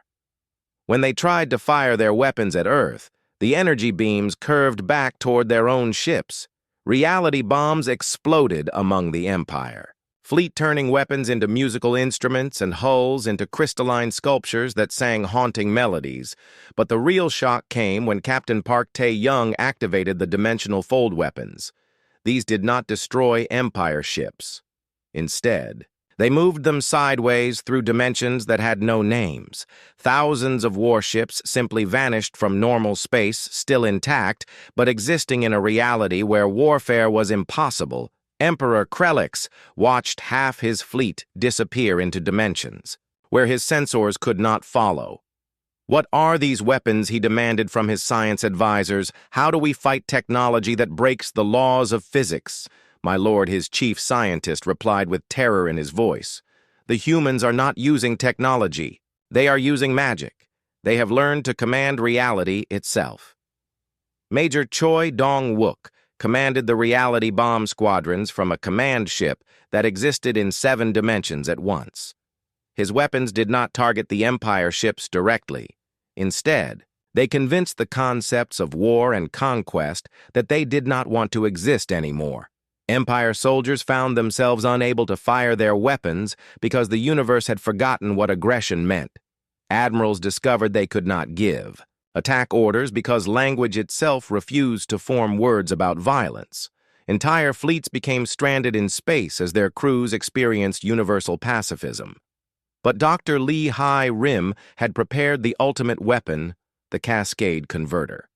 A: When they tried to fire their weapons at Earth, the energy beams curved back toward their own ships. Reality bombs exploded among the Empire, fleet turning weapons into musical instruments and hulls into crystalline sculptures that sang haunting melodies. But the real shock came when Captain Park Tae-young activated the dimensional fold weapons. These did not destroy Empire ships. Instead, they moved them sideways through dimensions that had no names. Thousands of warships simply vanished from normal space, still intact, but existing in a reality where warfare was impossible Emperor Krelix watched half his fleet disappear into dimensions, where his sensors could not follow. What are these weapons, he demanded from his science advisors. How do we fight technology that breaks the laws of physics? My lord, his chief scientist replied with terror in his voice. The humans are not using technology. They are using magic. They have learned to command reality itself. Major Choi Dong-wook commanded the reality bomb squadrons from a command ship that existed in 7 dimensions at once. His weapons did not target the Empire ships directly. Instead, they convinced the concepts of war and conquest that they did not want to exist anymore. Empire soldiers found themselves unable to fire their weapons because the universe had forgotten what aggression meant. Admirals discovered they could not give attack orders because language itself refused to form words about violence. Entire fleets became stranded in space as their crews experienced universal pacifism. But Dr. Lee Hai-rim had prepared the ultimate weapon, the Cascade Converter.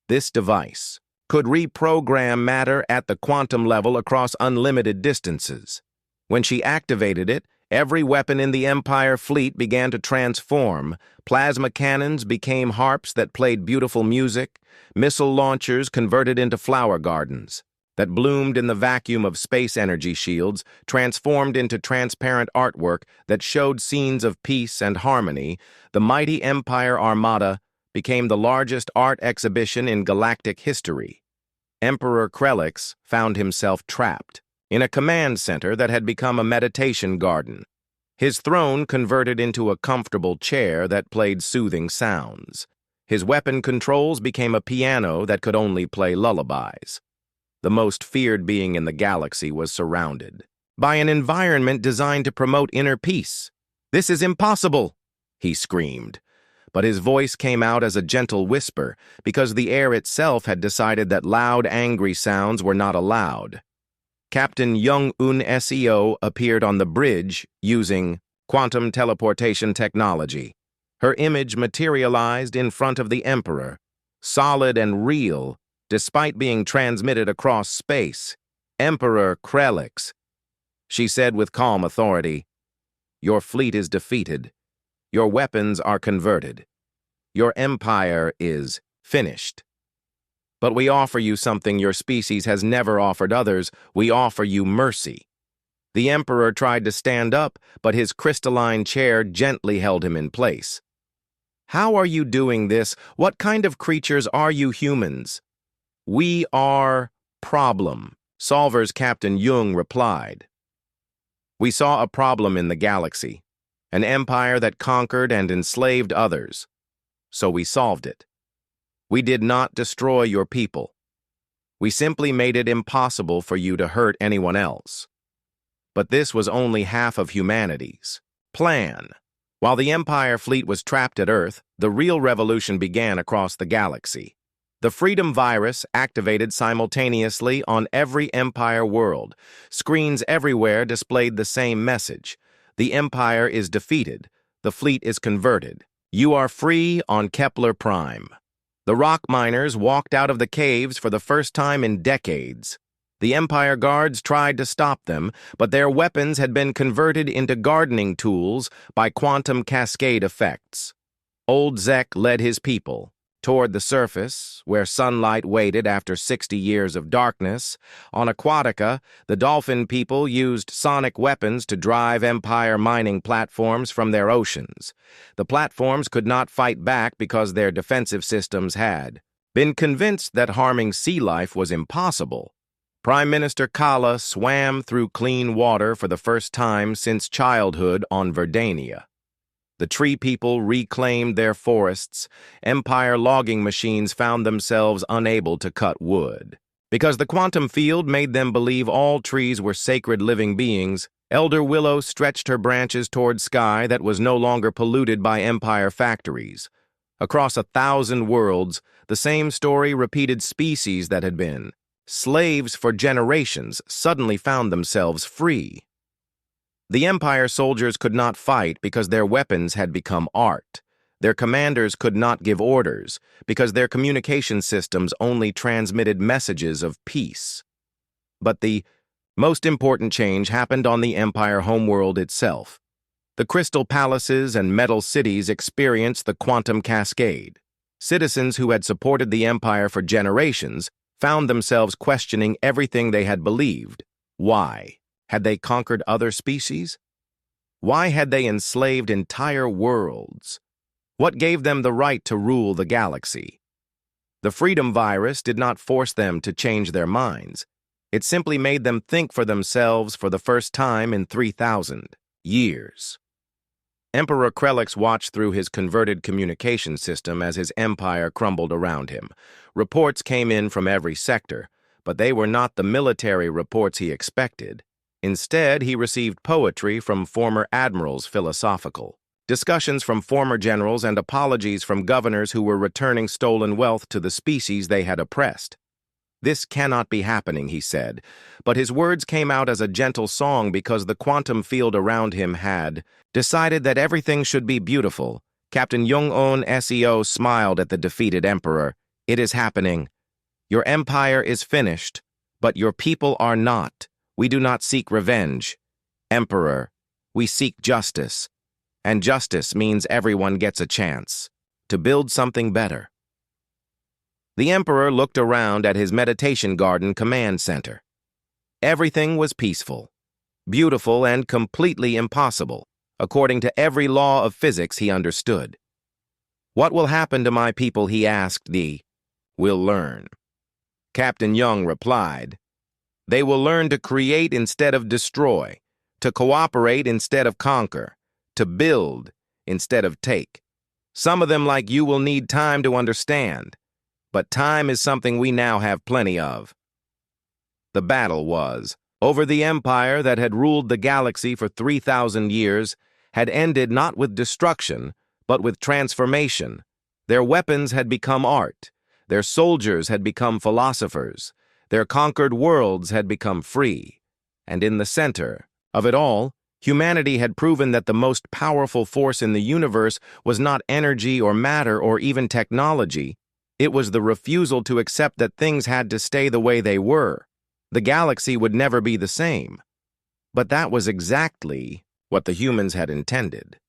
A: This device could reprogram matter at the quantum level across unlimited distances. When she activated it, every weapon in the Empire fleet began to transform. Plasma cannons became harps that played beautiful music. Missile launchers converted into flower gardens that bloomed in the vacuum of space energy shields, transformed into transparent artwork that showed scenes of peace and harmony. The mighty Empire Armada became the largest art exhibition in galactic history. Emperor Krelix found himself trapped in a command center that had become a meditation garden. His throne converted into a comfortable chair that played soothing sounds. His weapon controls became a piano that could only play lullabies. The most feared being in the galaxy was surrounded by an environment designed to promote inner peace. "This is impossible," he screamed. But his voice came out as a gentle whisper because the air itself had decided that loud, angry sounds were not allowed. Captain Young-un Seo appeared on the bridge using quantum teleportation technology. Her image materialized in front of the Emperor, solid and real, despite being transmitted across space. "Emperor Krelix," she said with calm authority, "your fleet is defeated. Your weapons are converted. Your empire is finished. But we offer you something your species has never offered others. We offer you mercy." The Emperor tried to stand up, but his crystalline chair gently held him in place. "How are you doing this? What kind of creatures are you humans?" "We are problem solvers," Captain Jung replied. "We saw a problem in the galaxy, an empire that conquered and enslaved others. So we solved it. We did not destroy your people. We simply made it impossible for you to hurt anyone else." But this was only half of humanity's plan. While the Empire fleet was trapped at Earth, the real revolution began across the galaxy. The Freedom Virus activated simultaneously on every Empire world. Screens everywhere displayed the same message. The Empire is defeated. The fleet is converted. You are free on Kepler Prime. The rock miners walked out of the caves for the first time in decades. The Empire guards tried to stop them, but their weapons had been converted into gardening tools by quantum cascade effects. Old Zek led his people toward the surface, where sunlight waited after 60 years of darkness. On Aquatica, the dolphin people used sonic weapons to drive Empire mining platforms from their oceans. The platforms could not fight back because their defensive systems had been convinced that harming sea life was impossible. Prime Minister Kala swam through clean water for the first time since childhood on Verdania. The tree people reclaimed their forests. Empire logging machines found themselves unable to cut wood. Because the quantum field made them believe all trees were sacred living beings, Elder Willow stretched her branches toward sky that was no longer polluted by Empire factories. Across 1,000 worlds, the same story repeated. Species that had been slaves for generations suddenly found themselves free. The Empire soldiers could not fight because their weapons had become art. Their commanders could not give orders because their communication systems only transmitted messages of peace. But the Most important change happened on the Empire homeworld itself. The crystal palaces and metal cities experienced the quantum cascade. Citizens who had supported the Empire for generations found themselves questioning everything they had believed. Why? Had they conquered other species? Why had they enslaved entire worlds? What gave them the right to rule the galaxy? The freedom virus did not force them to change their minds. It simply made them think for themselves for the first time in 3,000 years. Emperor Krelix watched through his converted communication system as his empire crumbled around him. Reports came in from every sector, but they were not the military reports he expected. Instead, he received poetry from former admirals, philosophical discussions from former generals, and apologies from governors who were returning stolen wealth to the species they had oppressed. "This cannot be happening," he said, but his words came out as a gentle song because the quantum field around him had decided that everything should be beautiful. Captain Jung-on SEO smiled at the defeated emperor. "It is happening. Your empire is finished, but your people are not. We do not seek revenge. Emperor, we seek justice. And justice means everyone gets a chance to build something better." The Emperor looked around at his meditation garden command center. Everything was peaceful, beautiful, and completely impossible, according to every law of physics he understood. "What will happen to my people?" he asked. "We'll learn." Captain Young replied, "They will learn to create instead of destroy, to cooperate instead of conquer, to build instead of take. Some of them, like you, will need time to understand. But time is something we now have plenty of." The battle was over. The empire that had ruled the galaxy for 3,000 years had ended not with destruction, but with transformation. Their weapons had become art. Their soldiers had become philosophers. Their conquered worlds had become free. And in the center of it all, humanity had proven that the most powerful force in the universe was not energy or matter or even technology. It was the refusal to accept that things had to stay the way they were. The galaxy would never be the same. But that was exactly what the humans had intended.